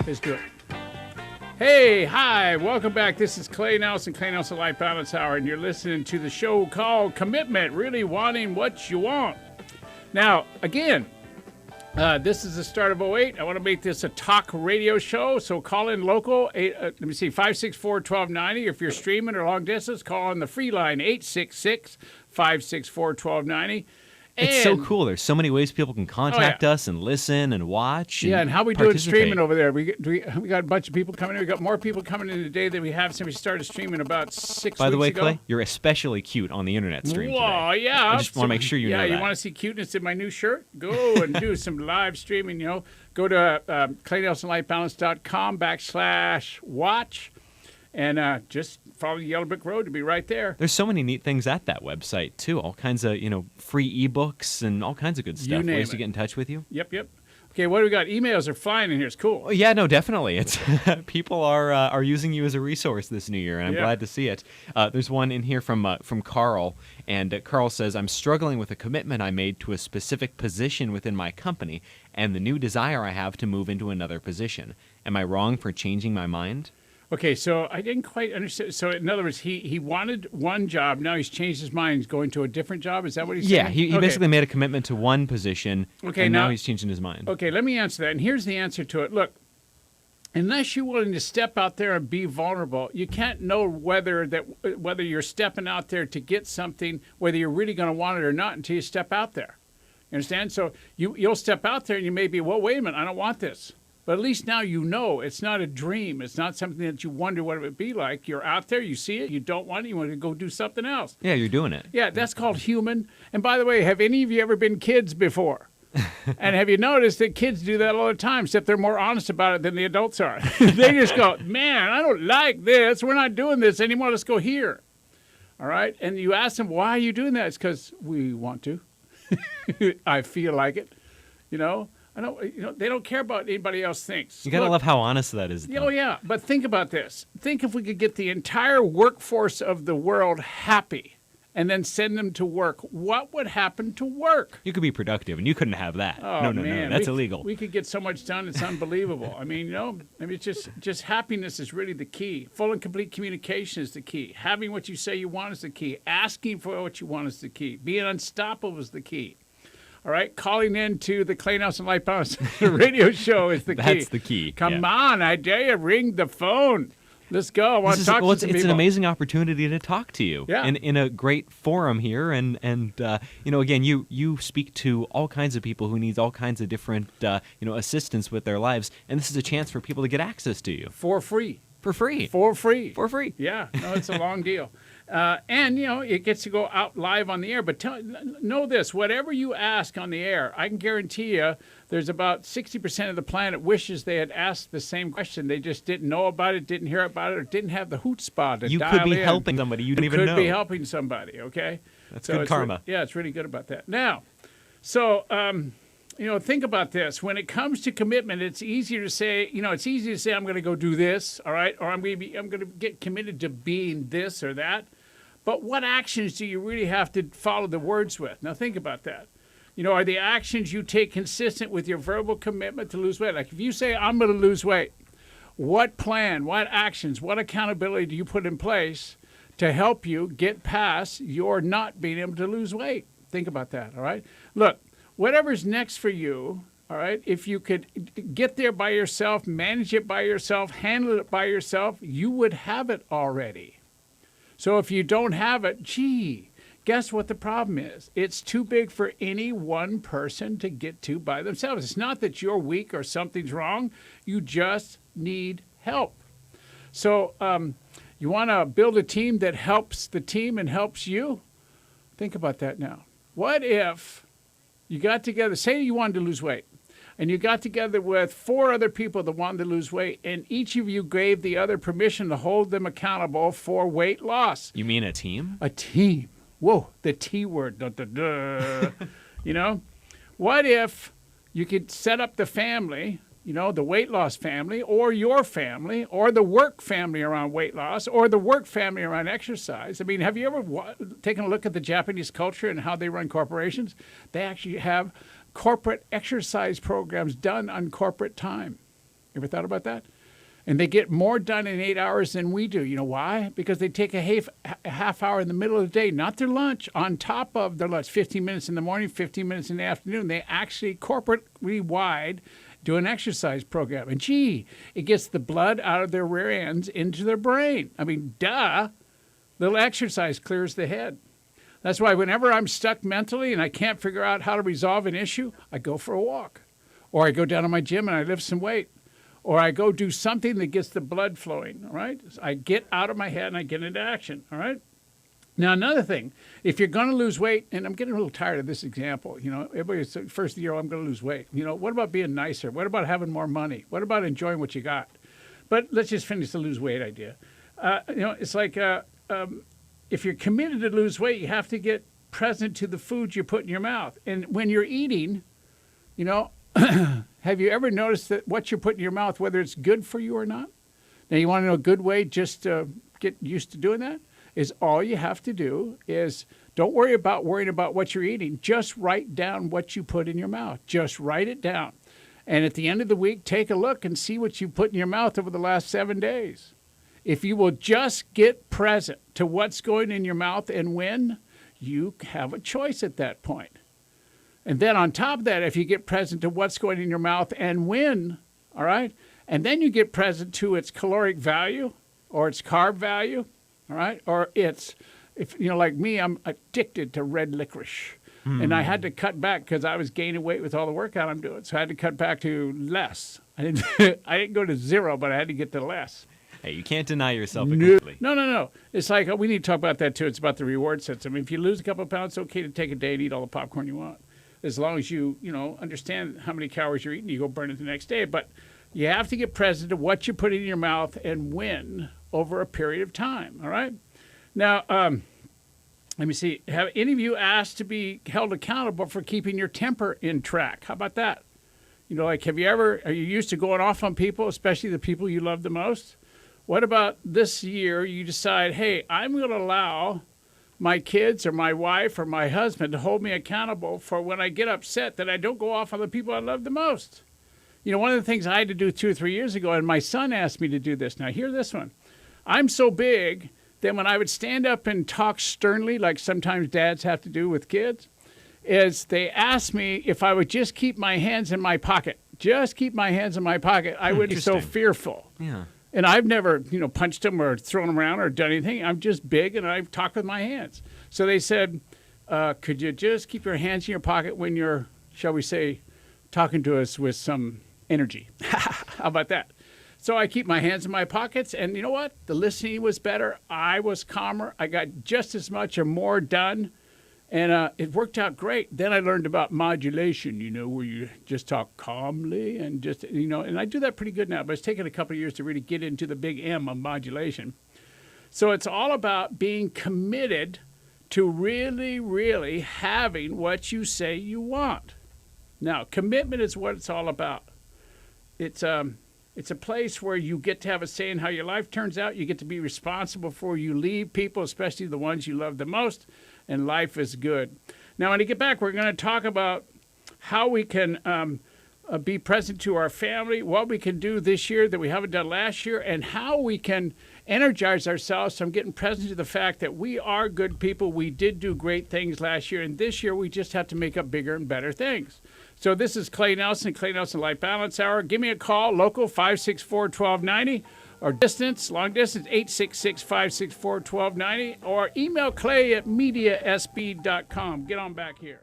Let's do it. Hey, hi, welcome back. This is Clay Nelson, Clay Nelson Life Balance Hour, and you're listening to the show called Commitment, Really Wanting What You Want. Now, again, this is the start of '08. I want to make this a talk radio show, so call in local. 564-1290. If you're streaming or long distance, call on the free line, 866-564-1290. It's so cool. There's so many ways people can contact us and listen and watch. Yeah, and how we doing streaming over there? We got a bunch of people coming in. We got more people coming in today than we have since we started streaming about 6 weeks ago. By the way, Clay, you're especially cute on the internet stream today. Yeah. I just want to make sure you know that. Yeah, you want to see cuteness in my new shirt? Go and do some live streaming, Go to claynelsonlifebalance.com/watch and just follow the Yellow Brick Road to be right there. There's so many neat things at that website, too. All kinds of, free ebooks and all kinds of good stuff. Ways to get in touch with you. Yep. Okay, what do we got? Emails are flying in here. It's cool. Oh, yeah, no, definitely. It's people are using you as a resource this new year, and I'm glad to see it. There's one in here from Carl, and Carl says, I'm struggling with a commitment I made to a specific position within my company and the new desire I have to move into another position. Am I wrong for changing my mind? Okay, so I didn't quite understand. So in other words, he wanted one job. Now he's changed his mind. He's going to a different job. Is that what he's saying? Yeah, he basically made a commitment to one position, and now he's changing his mind. Okay, let me answer that. And here's the answer to it. Look, unless you're willing to step out there and be vulnerable, you can't know whether you're stepping out there to get something, whether you're really going to want it or not, until you step out there. You understand? So you'll step out there and you may be, well, wait a minute, I don't want this. But at least now you know it's not a dream. It's not something that you wonder what it would be like. You're out there, you see it, you don't want it, you want to go do something else. Yeah, you're doing it. Yeah, that's called human. And by the way, have any of you ever been kids before? And have you noticed that kids do that all the time, except they're more honest about it than the adults are? They just go, man, I don't like this. We're not doing this anymore. Let's go here. All right? And you ask them, why are you doing that? It's because we want to. I feel like it, they don't care about what anybody else thinks. You got to love how honest that is. Oh, yeah. But think about this. Think if we could get the entire workforce of the world happy and then send them to work, what would happen to work? You could be productive, and you couldn't have that. Oh, No. That's illegal. We could get so much done. It's unbelievable. It's just happiness is really the key. Full and complete communication is the key. Having what you say you want is the key. Asking for what you want is the key. Being unstoppable is the key. All right, calling in to the Clay Nelson Life Balance radio show is the key. That's the key. Come on, I dare you, ring the phone. Let's go. I want to talk to some people. It's an amazing opportunity to talk to you in a great forum here. And again, you speak to all kinds of people who need all kinds of different, assistance with their lives. And this is a chance for people to get access to you. For free. For free. For free. For free. Yeah. No, it's a long deal. And, it gets to go out live on the air. But know this, whatever you ask on the air, I can guarantee you there's about 60% of the planet wishes they had asked the same question. They just didn't know about it, didn't hear about it, or didn't have the chutzpah to dial in. You could be helping somebody you didn't even know. You could be helping somebody, okay? That's good karma. It's really good about that. Now, so... think about this. When it comes to commitment, it's easier to say, it's easy to say I'm going to go do this, all right, or I'm going to get committed to being this or that. But what actions do you really have to follow the words with? Now think about that. Are the actions you take consistent with your verbal commitment to lose weight? Like if you say I'm going to lose weight, what plan, what actions, what accountability do you put in place to help you get past your not being able to lose weight? Think about that, all right? Look. Whatever's next for you, all right, if you could get there by yourself, manage it by yourself, handle it by yourself, you would have it already. So if you don't have it, guess what the problem is? It's too big for any one person to get to by themselves. It's not that you're weak or something's wrong. You just need help. So you want to build a team that helps the team and helps you? Think about that now. What if... you got together, say you wanted to lose weight, and you got together with 4 other people that wanted to lose weight, and each of you gave the other permission to hold them accountable for weight loss. You mean a team? A team. Whoa, the T word. Duh, duh, duh. What if you could set up the family, the weight loss family, or your family, or the work family around weight loss, or the work family around exercise? I mean, have you ever taken a look at the Japanese culture and how they run corporations? They actually have corporate exercise programs done on corporate time. Ever thought about that? And they get more done in 8 hours than we do. You know why? Because they take a half hour in the middle of the day, not their lunch, on top of their lunch, 15 minutes in the morning, 15 minutes in the afternoon. They actually corporately wide do an exercise program. And gee, it gets the blood out of their rear ends into their brain. I mean, duh, little exercise clears the head. That's why whenever I'm stuck mentally and I can't figure out how to resolve an issue, I go for a walk. Or I go down to my gym and I lift some weight. Or I go do something that gets the blood flowing, all right? I get out of my head and I get into action, all right? Now, another thing, if you're going to lose weight, and I'm getting a little tired of this example, you know, everybody's first year, I'm going to lose weight. You know, what about being nicer? What about having more money? What about enjoying what you got? But let's just finish the lose weight idea. You know, it's like if you're committed to lose weight, you have to get present to the food you put in your mouth. And when you're eating, you know, have you ever noticed that what you're putting in your mouth, whether it's good for you or not? Now, you want to know a good way just to get used to doing that? Is all you have to do is don't worry about worrying about what you're eating. Just write down what you put in your mouth. Just write it down. And at the end of the week, take a look and see what you put in your mouth over the last 7 days. If you will just get present to what's going in your mouth and when, you have a choice at that point. And then on top of that, if you get present to what's going in your mouth and when, all right, and then you get present to its caloric value or its carb value, all right, or its, if you know, like me, I'm addicted to red licorice. And I had to cut back because I was gaining weight with all the workout I'm doing. So I had to cut back to less. I didn't go to zero, but I had to get to less. Hey, you can't deny yourself completely. No. It's like, we need to talk about that too. It's about the reward system. If you lose a couple of pounds, it's okay to take a day and eat all the popcorn you want. As long as you understand how many calories you're eating, you go burn it the next day. But you have to get present to what you put in your mouth and when over a period of time, all right? Now, let me see. Have any of you asked to be held accountable for keeping your temper in track? How about that? You know, like, are you used to going off on people, especially the people you love the most? What about this year you decide, hey, I'm going to allow my kids or my wife or my husband to hold me accountable for when I get upset that I don't go off on the people I love the most. You know, one of the things I had to do 2 or 3 years ago, and my son asked me to do this. Now, hear this one. I'm so big that when I would stand up and talk sternly, like sometimes dads have to do with kids, is they asked me if I would just keep my hands in my pocket. Just keep my hands in my pocket. I wouldn't be so fearful. Yeah. And I've never, punched them or thrown them around or done anything. I'm just big and I talk with my hands. So they said, could you just keep your hands in your pocket when you're, shall we say, talking to us with some energy? How about that? So I keep my hands in my pockets, and you know what? The listening was better. I was calmer. I got just as much or more done, and it worked out great. Then I learned about modulation, where you just talk calmly and just, and I do that pretty good now, but it's taken a couple of years to really get into the big M of modulation. So it's all about being committed to really, really having what you say you want. Now, commitment is what it's all about. It's a place where you get to have a say in how your life turns out. You get to be responsible for you leave people, especially the ones you love the most, and life is good. Now, when I get back, we're going to talk about how we can be present to our family, what we can do this year that we haven't done last year, and how we can energize ourselves from getting present to the fact that we are good people. We did do great things last year, and this year we just have to make up bigger and better things. So this is Clay Nelson Life Balance Hour. Give me a call, local 564-1290, or long distance, 866-564-1290, or email Clay at mediasb.com. Get on back here.